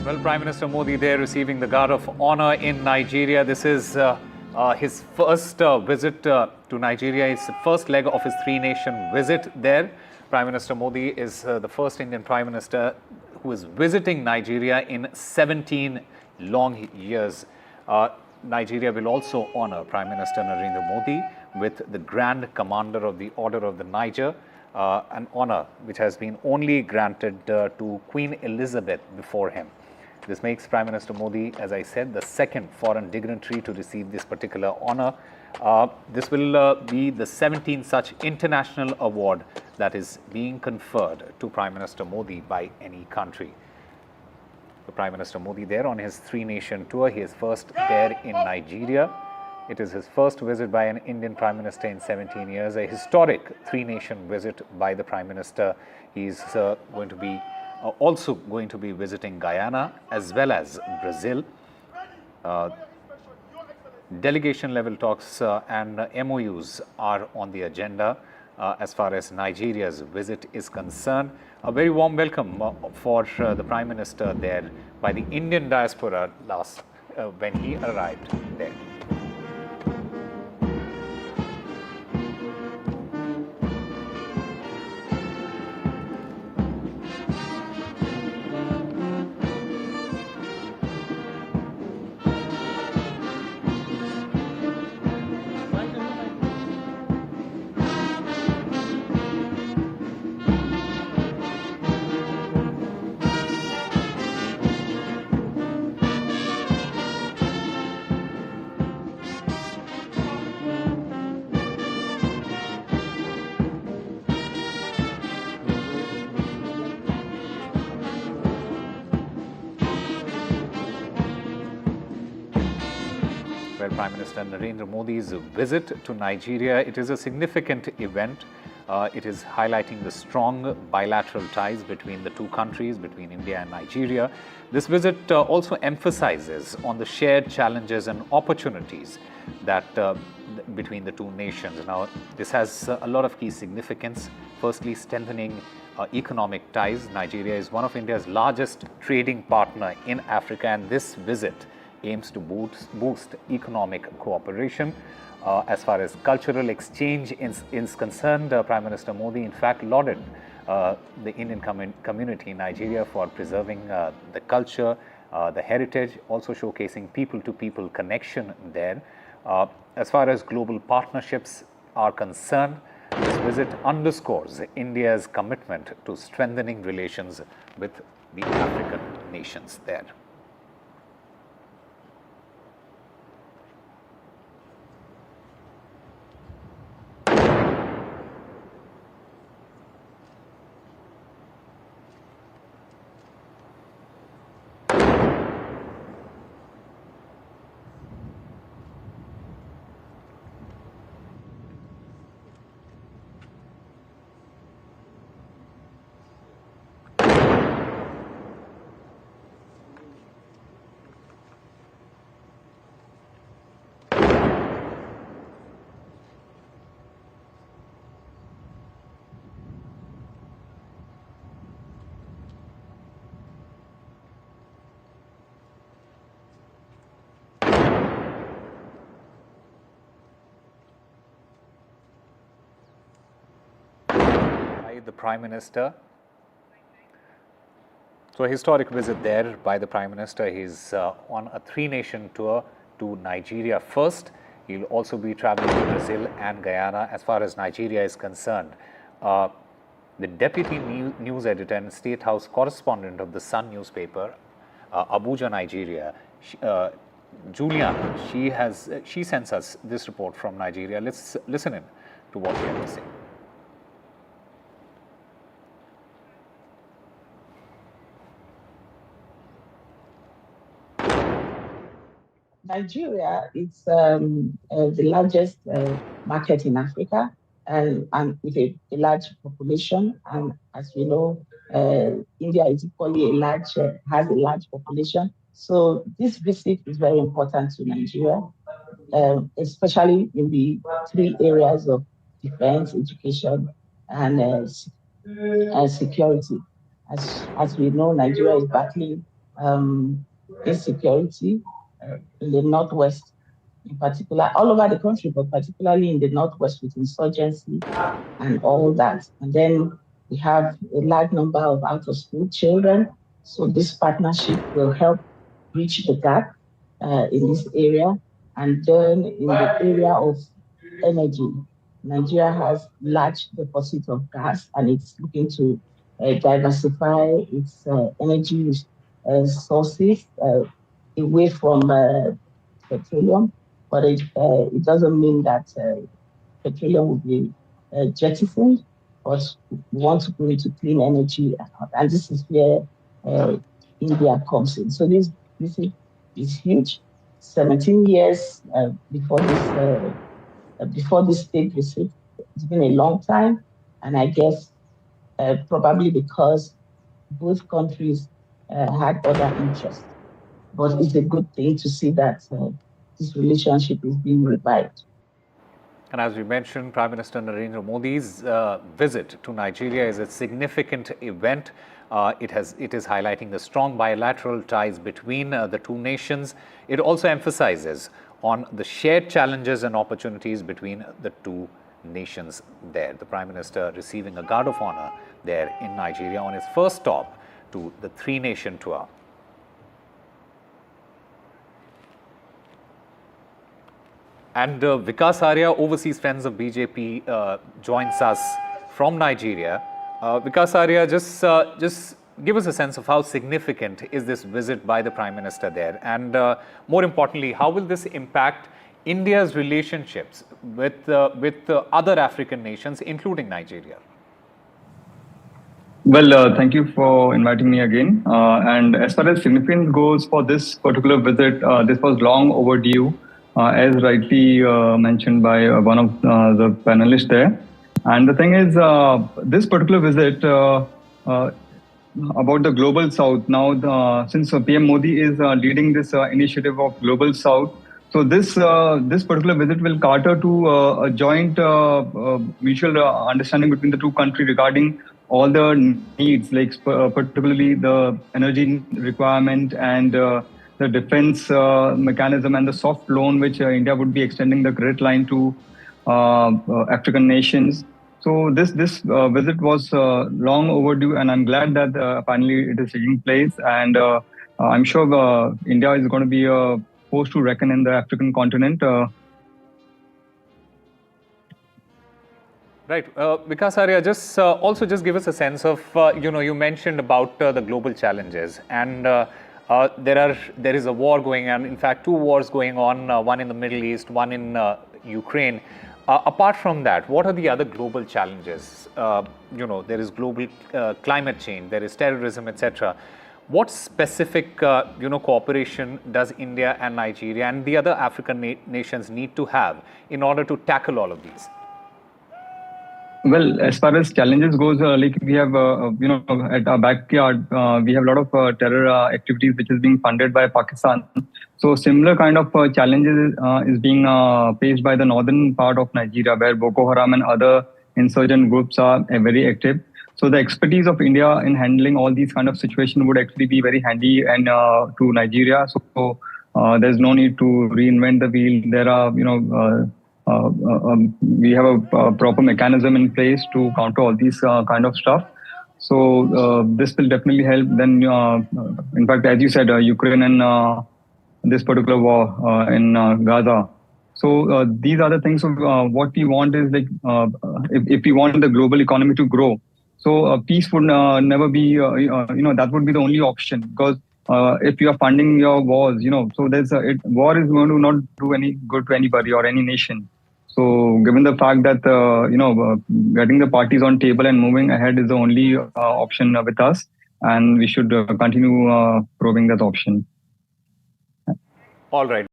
Well, Prime Minister Modi there receiving the Guard of Honor in Nigeria. This is his first visit to Nigeria. It's the first leg of his three-nation visit there. Prime Minister Modi is the first Indian Prime Minister who is visiting Nigeria in 17 long years. Nigeria will also honor Prime Minister Narendra Modi with the Grand Commander of the Order of the Niger, an honor which has been only granted to Queen Elizabeth before him. This makes Prime Minister Modi, as I said, the second foreign dignitary to receive this particular honor. This will be the 17th such international award that is being conferred to Prime Minister Modi by any country. The Prime Minister Modi there on his three-nation tour. He is first there in Nigeria. It is his first visit by an Indian Prime Minister in 17 years, a historic three-nation visit by the Prime Minister. He's also going to be visiting Guyana as well as Brazil. Delegation level talks and MOUs are on the agenda as far as Nigeria's visit is concerned. A very warm welcome for the Prime Minister there by the Indian diaspora when he arrived there. Prime Minister Narendra Modi's visit to Nigeria. It is a significant event. It is highlighting the strong bilateral ties between the two countries, between India and Nigeria. This visit also emphasizes on the shared challenges and opportunities that between the two nations. Now, this has a lot of key significance. Firstly, strengthening economic ties. Nigeria is one of India's largest trading partner in Africa, and this visit aims to boost economic cooperation. As far as cultural exchange is concerned, Prime Minister Modi in fact lauded the Indian community in Nigeria for preserving the culture, the heritage, also showcasing people-to-people connection there. As far as global partnerships are concerned, this visit underscores India's commitment to strengthening relations with the African nations there. The Prime Minister. So a historic visit there by the Prime Minister. He's on a three-nation tour to Nigeria first. He'll also be traveling to Brazil and Guyana. As far as Nigeria is concerned, the deputy news editor and State House correspondent of the Sun newspaper, Abuja, Nigeria, Juliana, she sends us this report from Nigeria. Let's listen in to what she has to say. Nigeria is the largest market in Africa and with a large population. And as we know, India is equally has a large population. So this visit is very important to Nigeria, especially in the three areas of defense, education, and security. As we know, Nigeria is battling insecurity in the Northwest, in particular, all over the country, but particularly in the Northwest with insurgency and all that. And then we have a large number of out-of-school children. So this partnership will help bridge the gap in this area. And then in the area of energy, Nigeria has large deposits of gas and it's looking to diversify its energy sources away from petroleum. But it doesn't mean that petroleum will be jettisoned, but we want to go into clean energy. And this is where India comes in. So this is huge. 17 years before this state visit. It's been a long time. And I guess probably because both countries had other interests. But it's a good thing to see that this relationship is being revived. And as we mentioned, Prime Minister Narendra Modi's visit to Nigeria is a significant event. It is highlighting the strong bilateral ties between the two nations. It also emphasizes on the shared challenges and opportunities between the two nations there. The Prime Minister receiving a guard of honor there in Nigeria on his first stop to the three-nation tour. And Vikas Arya, Overseas Friends of BJP, joins us from Nigeria. Vikas Arya, just give us a sense of how significant is this visit by the Prime Minister there? And more importantly, how will this impact India's relationships with other African nations, including Nigeria? Well, thank you for inviting me again. And as far as significance goes for this particular visit, this was long overdue. As rightly mentioned by one of the panelists there. And the thing is, this particular visit about the Global South, now since PM Modi is leading this initiative of Global South, so this particular visit will cater to a joint mutual understanding between the two countries regarding all the needs, like particularly the energy requirement and the defense mechanism and the soft loan which India would be extending the credit line to African nations. So this visit was long overdue, and I'm glad that finally it is taking place. And I'm sure India is going to be a force to reckon in the African continent. Right. Vikas Arya, just also just give us a sense of, you mentioned about the global challenges, and there is a war going on, in fact, two wars going on, one in the Middle East, one in Ukraine. Apart from that, what are the other global challenges? There is global climate change, there is terrorism, etc. What specific, cooperation does India and Nigeria and the other African nations need to have in order to tackle all of these? Well, as far as challenges goes, like we have, at our backyard, we have a lot of terror activities which is being funded by Pakistan. So similar kind of challenges is being faced by the northern part of Nigeria, where Boko Haram and other insurgent groups are very active. So the expertise of India in handling all these kind of situations would actually be very handy and to Nigeria. So there's no need to reinvent the wheel. There are, we have a proper mechanism in place to counter all these kind of stuff. So this will definitely help. Then, in fact, as you said, Ukraine and this particular war in Gaza. So these are the things of what we want is like, if we want the global economy to grow, so peace would never be, that would be the only option, because if you are funding your wars, so there's war is going to not do any good to anybody or any nation. So given the fact that, getting the parties on table and moving ahead is the only option with us, and we should continue probing that option. All right.